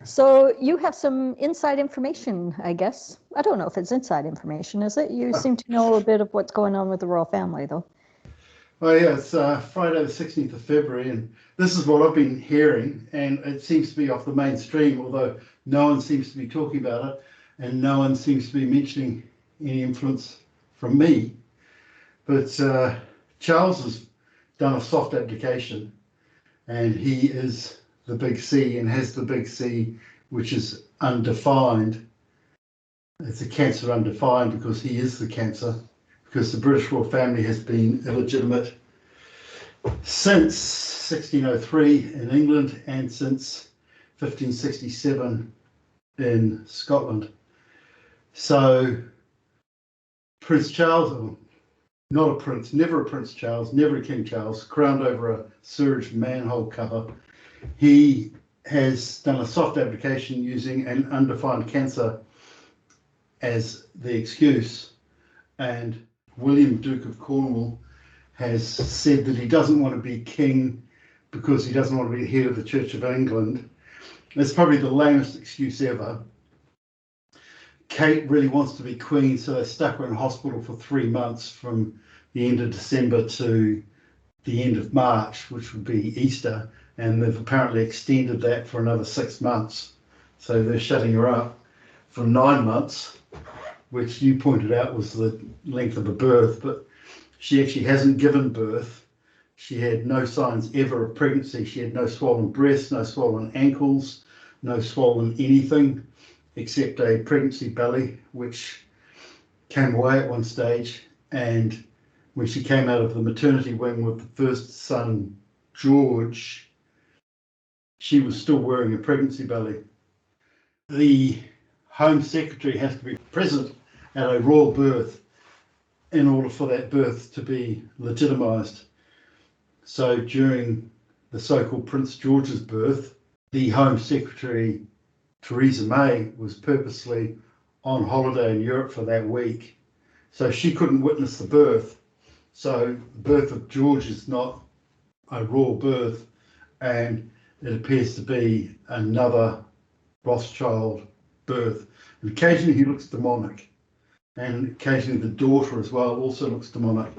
So you have some inside information, I guess. I don't know if it's inside information, is it? You seem to know a bit of what's going on with the royal family, though. Oh yeah, it's Friday the 16th of February, and this is what I've been hearing, and it seems to be off the mainstream, although no one seems to be talking about it, and no one seems to be mentioning any influence from me. But Charles has done a soft abdication, and he is the big C and has the big C, which is undefined. It's a Cancer undefined because he is the Cancer, because the British royal family has been illegitimate since 1603 in England and since 1567 in Scotland. So Prince Charles, not a prince, never a Prince Charles, never a King Charles, crowned over a sewage manhole cover. He has done a soft abdication using an undefined Cancer as the excuse, and William, Duke of Cornwall, has said that he doesn't want to be king because he doesn't want to be head of the Church of England. It's probably the lamest excuse ever. Kate really wants to be queen, so they stuck her in hospital for 3 months from the end of December to the end of March, which would be Easter, and they've apparently extended that for another 6 months. So they're shutting her up for 9 months, which you pointed out was the length of a birth, but she actually hasn't given birth. She had no signs ever of pregnancy. She had no swollen breasts, no swollen ankles, no swollen anything except a pregnancy belly, which came away at one stage. And when she came out of the maternity wing with the first son, George, she was still wearing a pregnancy belly. The Home Secretary has to be present at a royal birth in order for that birth to be legitimised. So during the so-called Prince George's birth, the Home Secretary, Theresa May, was purposely on holiday in Europe for that week. So she couldn't witness the birth. So the birth of George is not a royal birth, and it appears to be another Rothschild birth. And occasionally he looks demonic, and occasionally the daughter as well also looks demonic.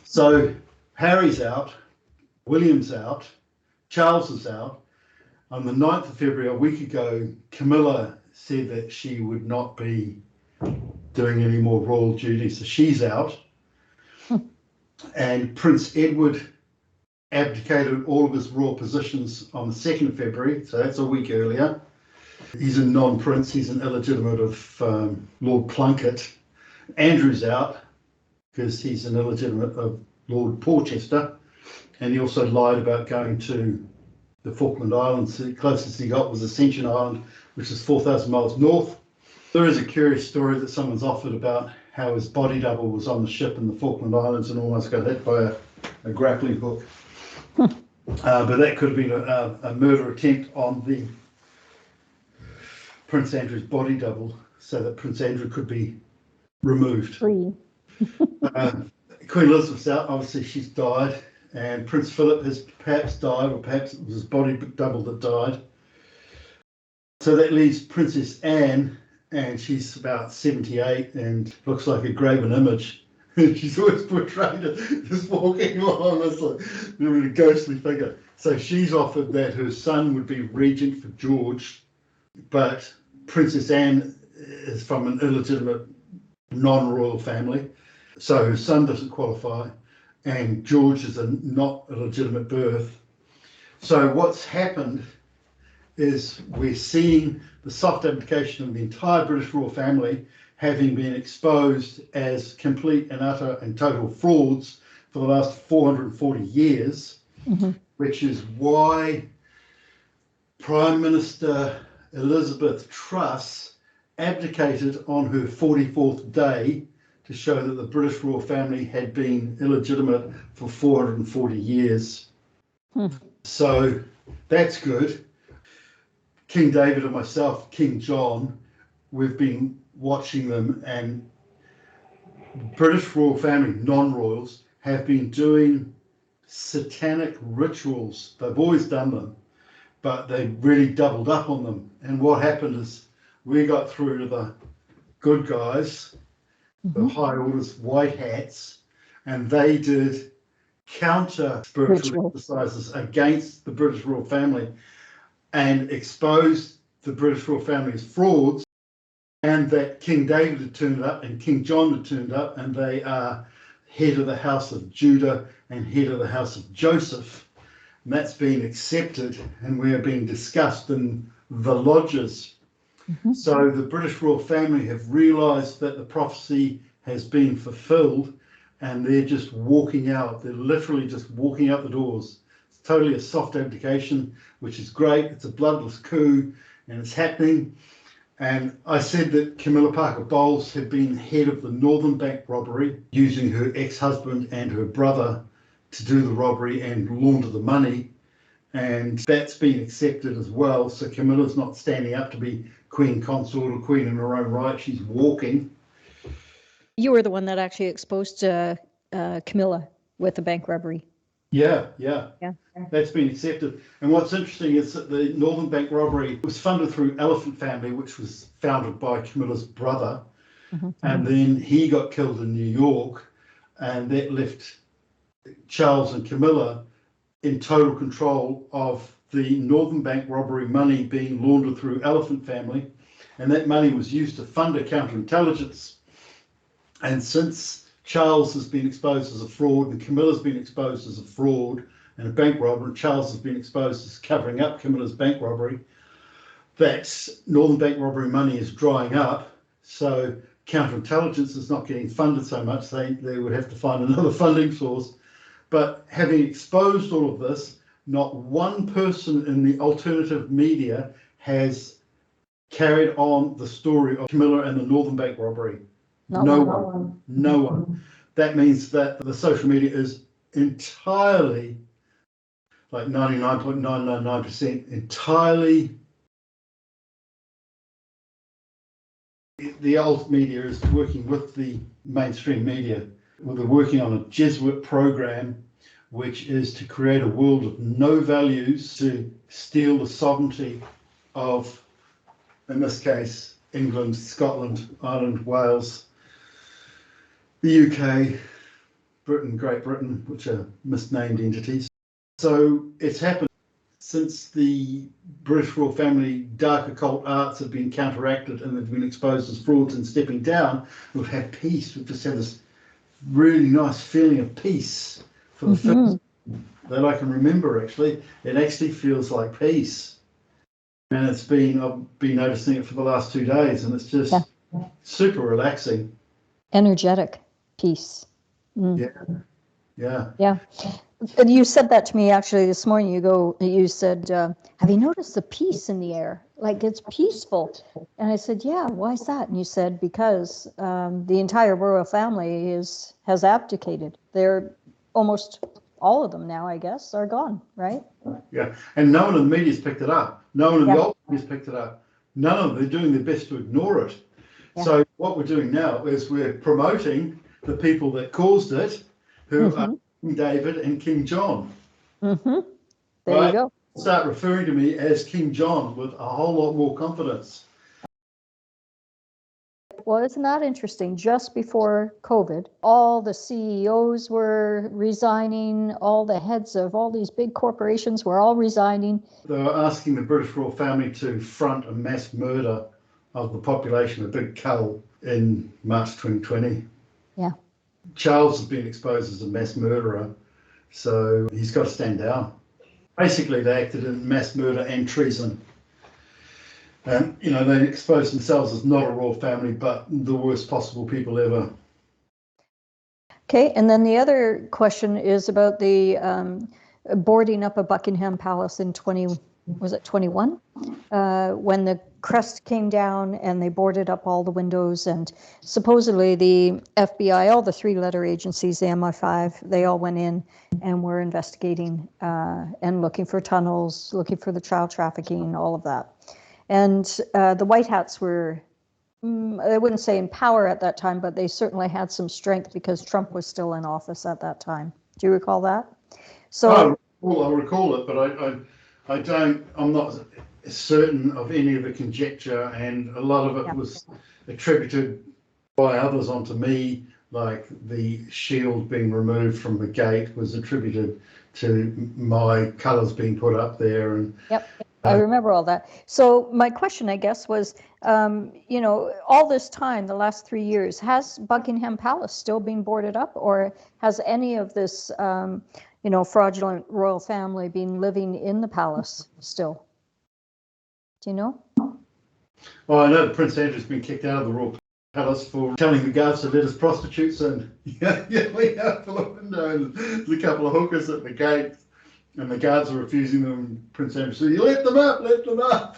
So Harry's out, William's out, Charles is out. On the 9th of February, a week ago, Camilla said that she would not be doing any more royal duties, so she's out. And Prince Edward abdicated all of his royal positions on the 2nd of February, so that's a week earlier. He's a non-prince, he's an illegitimate of Lord Plunket. Andrew's out because he's an illegitimate of Lord Porchester, and he also lied about going to the Falkland Islands. The closest he got was Ascension Island, which is 4,000 miles north. There is a curious story that someone's offered about how his body double was on the ship in the Falkland Islands and almost got hit by a grappling hook. But that could have been a murder attempt on the Prince Andrew's body double so that Prince Andrew could be removed. Free. Queen Elizabeth's out, obviously she's died, and Prince Philip has perhaps died, or perhaps it was his body double that died. So that leaves Princess Anne, and she's about 78 and looks like a graven image. She's always portrayed as just walking along as a really ghostly figure. So she's offered that her son would be regent for George, but Princess Anne is from an illegitimate non-royal family, so her son doesn't qualify, and George is a not a legitimate birth. So what's happened is we're seeing the soft abdication of the entire British royal family having been exposed as complete and utter and total frauds for the last 440 years, which is why Prime Minister Elizabeth Truss abdicated on her 44th day to show that the British royal family had been illegitimate for 440 years. So that's good. King David and myself, King John, we've been watching them, and British royal family, non-royals, have been doing satanic rituals. They've always done them, but they really doubled up on them. And what happened is we got through to the good guys, the high orders, white hats, and they did counter spiritual exercises against the British royal family and exposed the British royal family as frauds, and that King David had turned up and King John had turned up, and they are head of the house of Judah and head of the house of Joseph. And that's been accepted, and we are being discussed in the lodges. So the British royal family have realised that the prophecy has been fulfilled, and they're just walking out. They're literally just walking out the doors. It's totally a soft abdication, which is great. It's a bloodless coup, and it's happening. And I said that Camilla Parker Bowles had been head of the Northern Bank robbery, using her ex-husband and her brother to do the robbery and launder the money. And that's been accepted as well. So Camilla's not standing up to be queen consort or queen in her own right. She's walking. You were the one that actually exposed Camilla with the bank robbery. Yeah. That's been accepted. And what's interesting is that the Northern Bank robbery was funded through Elephant Family, which was founded by Camilla's brother. And then he got killed in New York, and that left Charles and Camilla in total control of the Northern Bank robbery money being laundered through Elephant Family. And that money was used to fund a counterintelligence. And since Charles has been exposed as a fraud and Camilla's been exposed as a fraud and a bank robber, and Charles has been exposed as covering up Camilla's bank robbery, that Northern Bank robbery money is drying up. So counterintelligence is not getting funded so much. They would have to find another funding source. But having exposed all of this, not one person in the alternative media has carried on the story of Camilla and the Northern Bank robbery. No one. That means that the social media is entirely, like 99.999%, entirely. The old media is working with the mainstream media. Well, they're working on a Jesuit program, which is to create a world of no values, to steal the sovereignty of, in this case, England, Scotland, Ireland, Wales, the UK, Britain, Great Britain, which are misnamed entities. So it's happened since the British royal family dark occult arts have been counteracted and they've been exposed as frauds and stepping down. We've had peace. We've just had this really nice feeling of peace for the first that I can remember. Actually, it actually feels like peace, and I've been noticing it for the last 2 days, and it's just super relaxing, energetic peace. Yeah. And you said that to me actually this morning. You said, have you noticed the peace in the air? Like, it's peaceful. And I said, yeah, why is that? And you said, because the entire royal family has abdicated. They're almost all of them now, I guess, are gone, right? Yeah, and no one in the media's picked it up. No one in the old media's picked it up. None of them. They're doing their best to ignore it. Yeah. So what we're doing now is we're promoting the people that caused it, who are King David and King John. There you go. Start referring to me as King John with a whole lot more confidence. Well, isn't that interesting? Just before COVID, all the CEOs were resigning, all the heads of all these big corporations were all resigning. They were asking the British royal family to front a mass murder of the population, a big cull, in March 2020. Yeah. Charles has been exposed as a mass murderer, so he's got to stand down. Basically, they acted in mass murder and treason. And, they exposed themselves as not a royal family, but the worst possible people ever. Okay, and then the other question is about the boarding up of Buckingham Palace in 21? When the crest came down and they boarded up all the windows, and supposedly the FBI, all the three-letter agencies, the MI5, they all went in and were investigating and looking for tunnels, looking for the child trafficking, all of that. And the White Hats were, I wouldn't say in power at that time, but they certainly had some strength because Trump was still in office at that time. Do you recall that? So I'll recall it, but I'm not certain of any of the conjecture, and a lot of it was attributed by others onto me, like the shield being removed from the gate was attributed to my colours being put up there. And I remember all that. So my question, I guess, was, all this time, the last 3 years, has Buckingham Palace still been boarded up, or has any of this, fraudulent royal family been living in the palace still? Do you know? Well, I know that Prince Andrew's been kicked out of the royal palace for telling the guards to let us prostitutes in. We out for the window, and there's a couple of hookers at the gate, and the guards are refusing them. Prince Andrew said, "You let them up, let them up."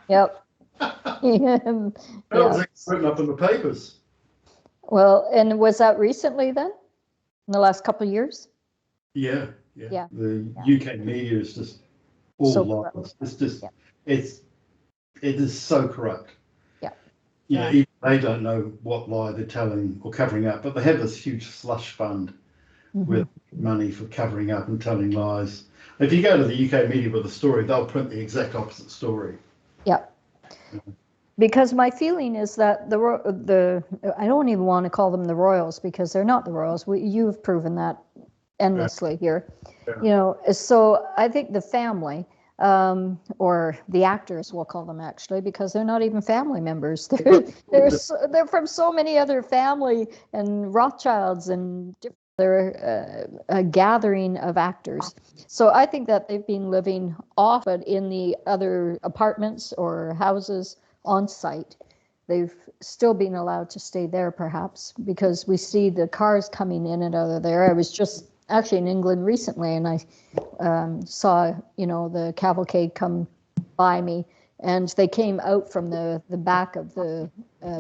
Yep. That was written up in the papers. Well, and was that recently then? In the last couple of years? Yeah. The UK media is just all lies. It's just it is so corrupt. Even they don't know what lie they're telling or covering up, but they have this huge slush fund with money for covering up and telling lies. If you go to the UK media with a story, they'll print the exact opposite story. Yeah. Because my feeling is that the I don't even want to call them the royals, because they're not the royals. You've proven that endlessly here. So I think the family, or the actors, we'll call them, actually, because they're not even family members. They're from so many other family and Rothschilds, and they're a gathering of actors. So I think that they've been living off, but in the other apartments or houses on site. They've still been allowed to stay there, perhaps, because we see the cars coming in and out of there. I was just actually in England recently, and I saw, the cavalcade come by me, and they came out from the back of the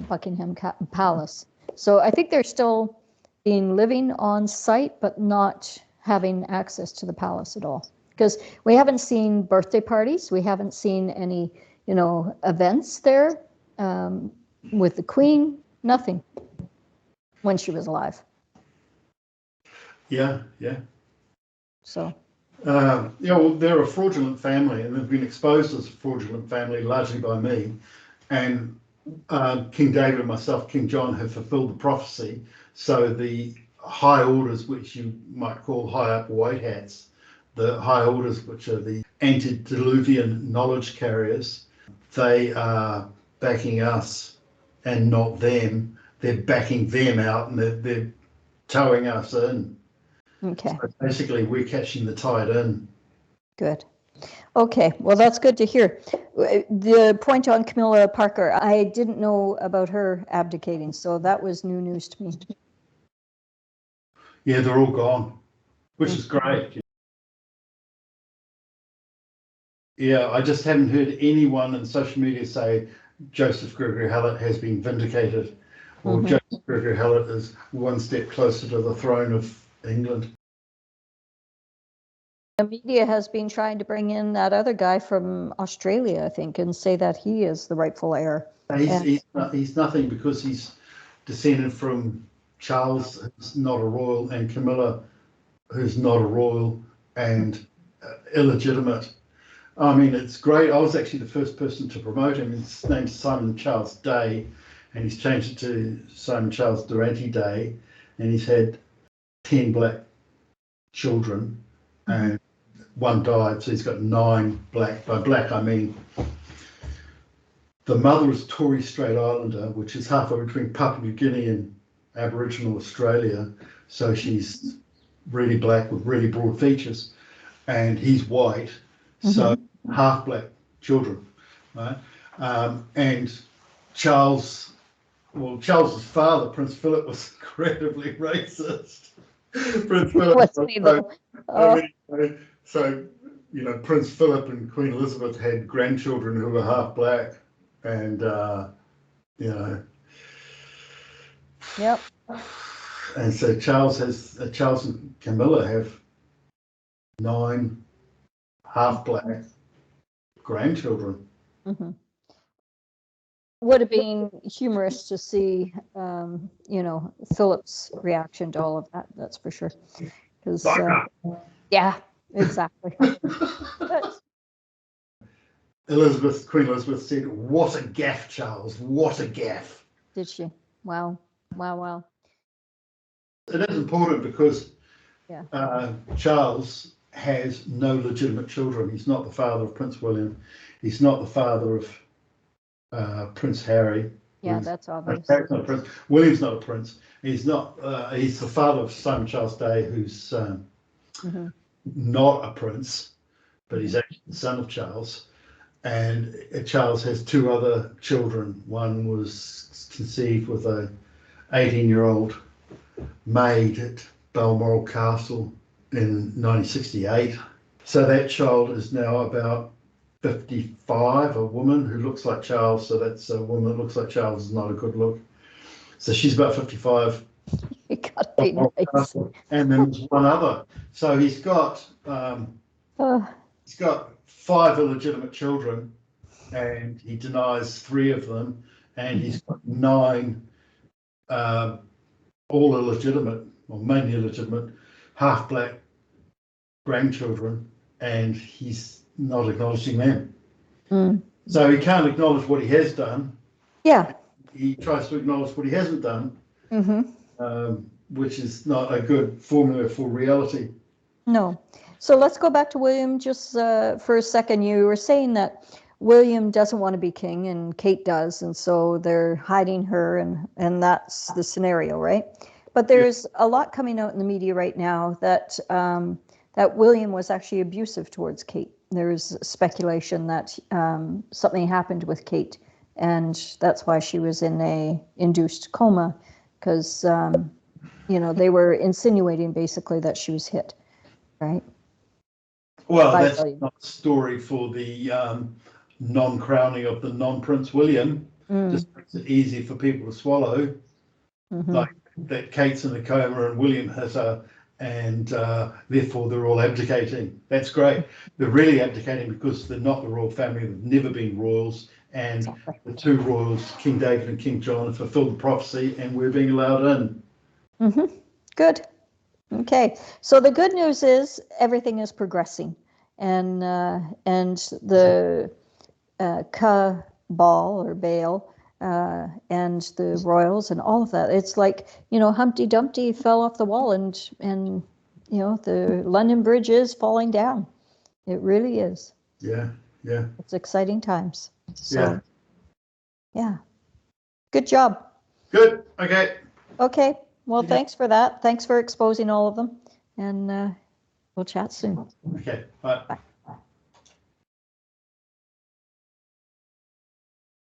Buckingham Palace. So I think they're still living on site, but not having access to the palace at all. Because we haven't seen birthday parties, we haven't seen any, events there with the Queen, nothing, when she was alive. Yeah. So. They're a fraudulent family, and they've been exposed as a fraudulent family largely by me. And King David and myself, King John, have fulfilled the prophecy. So the high orders, which you might call high up white hats, the high orders, which are the antediluvian knowledge carriers, they are backing us and not them. They're backing them out, and they're towing us in. Okay. So basically, we're catching the tide in. Good. Okay, well, that's good to hear. The point on Camilla Parker, I didn't know about her abdicating, so that was new news to me. Yeah, they're all gone, which is great. Yeah, I just haven't heard anyone in social media say Joseph Gregory Hallett has been vindicated, or Joseph Gregory Hallett is one step closer to the throne of England. The media has been trying to bring in that other guy from Australia, I think, and say that he is the rightful heir. He's nothing, because he's descended from Charles, who's not a royal, and Camilla, who's not a royal and illegitimate. I mean, it's great. I was actually the first person to promote him. His name's Simon Charles Day, and he's changed it to Simon Charles Durante Day, and he's had 10 black children, and one died, so he's got 9 black. By black, I mean the mother is Torres Strait Islander, which is halfway between Papua New Guinea and Aboriginal Australia. So she's really black with really broad features, and he's white, so half black children, right? And Charles's father, Prince Philip, was incredibly racist. Prince Philip. Wasn't he, though? So, Prince Philip and Queen Elizabeth had grandchildren who were half black, and Yep. And so Charles and Camilla have 9 half black grandchildren. Would have been humorous to see, Philip's reaction to all of that. That's for sure. Because, yeah, exactly. But Queen Elizabeth said, "What a gaff, Charles! What a gaff!" Did she? Wow. Wow. Wow. It is important because Yeah. Charles has no legitimate children. He's not the father of Prince William. He's not the father of Prince Harry. Yeah, that's obvious. Harry's not a prince. William's not a prince. He's not. He's the father of Simon Charles Day, who's not a prince, but he's actually the son of Charles. And Charles has two other children. One was conceived with a 18-year-old maid at Balmoral Castle in 1968. So that child is now about 55, a woman who looks like Charles. So that's a woman that looks like Charles is not a good look. So she's about 55. You gotta be nice. And then there's one other. So he's got 5 illegitimate children, and he denies 3 of them, and he's got 9 all illegitimate, or mainly illegitimate, half black grandchildren, and he's not acknowledging them. So he can't acknowledge what he has done. Yeah. He tries to acknowledge what he hasn't done, which is not a good formula for reality. No. So let's go back to William just for a second. You were saying that William doesn't want to be king and Kate does, and so they're hiding her, and that's the scenario, right? But there's a lot coming out in the media right now that that William was actually abusive towards Kate. There's speculation that something happened with Kate, and that's why she was in a induced coma, because they were insinuating basically that she was hit, right? Well, that's not a story for the non-crowning of the non-Prince William. Just makes it easy for people to swallow. Like that Kate's in a coma and William has her, and therefore they're all abdicating. That's great. They're really abdicating because they're not the royal family. They've never been royals. And the 2 royals, King David and King John, have fulfilled the prophecy, and we're being allowed in. Good. Okay. So the good news is everything is progressing, and the cabal or Baal and the royals and all of that. It's like, Humpty Dumpty fell off the wall, and the London Bridge is falling down. It really is. Yeah. It's exciting times. So, yeah. Good job. Good. Okay. Okay. Well, thanks for that. Thanks for exposing all of them, and we'll chat soon. Okay. Bye. Bye.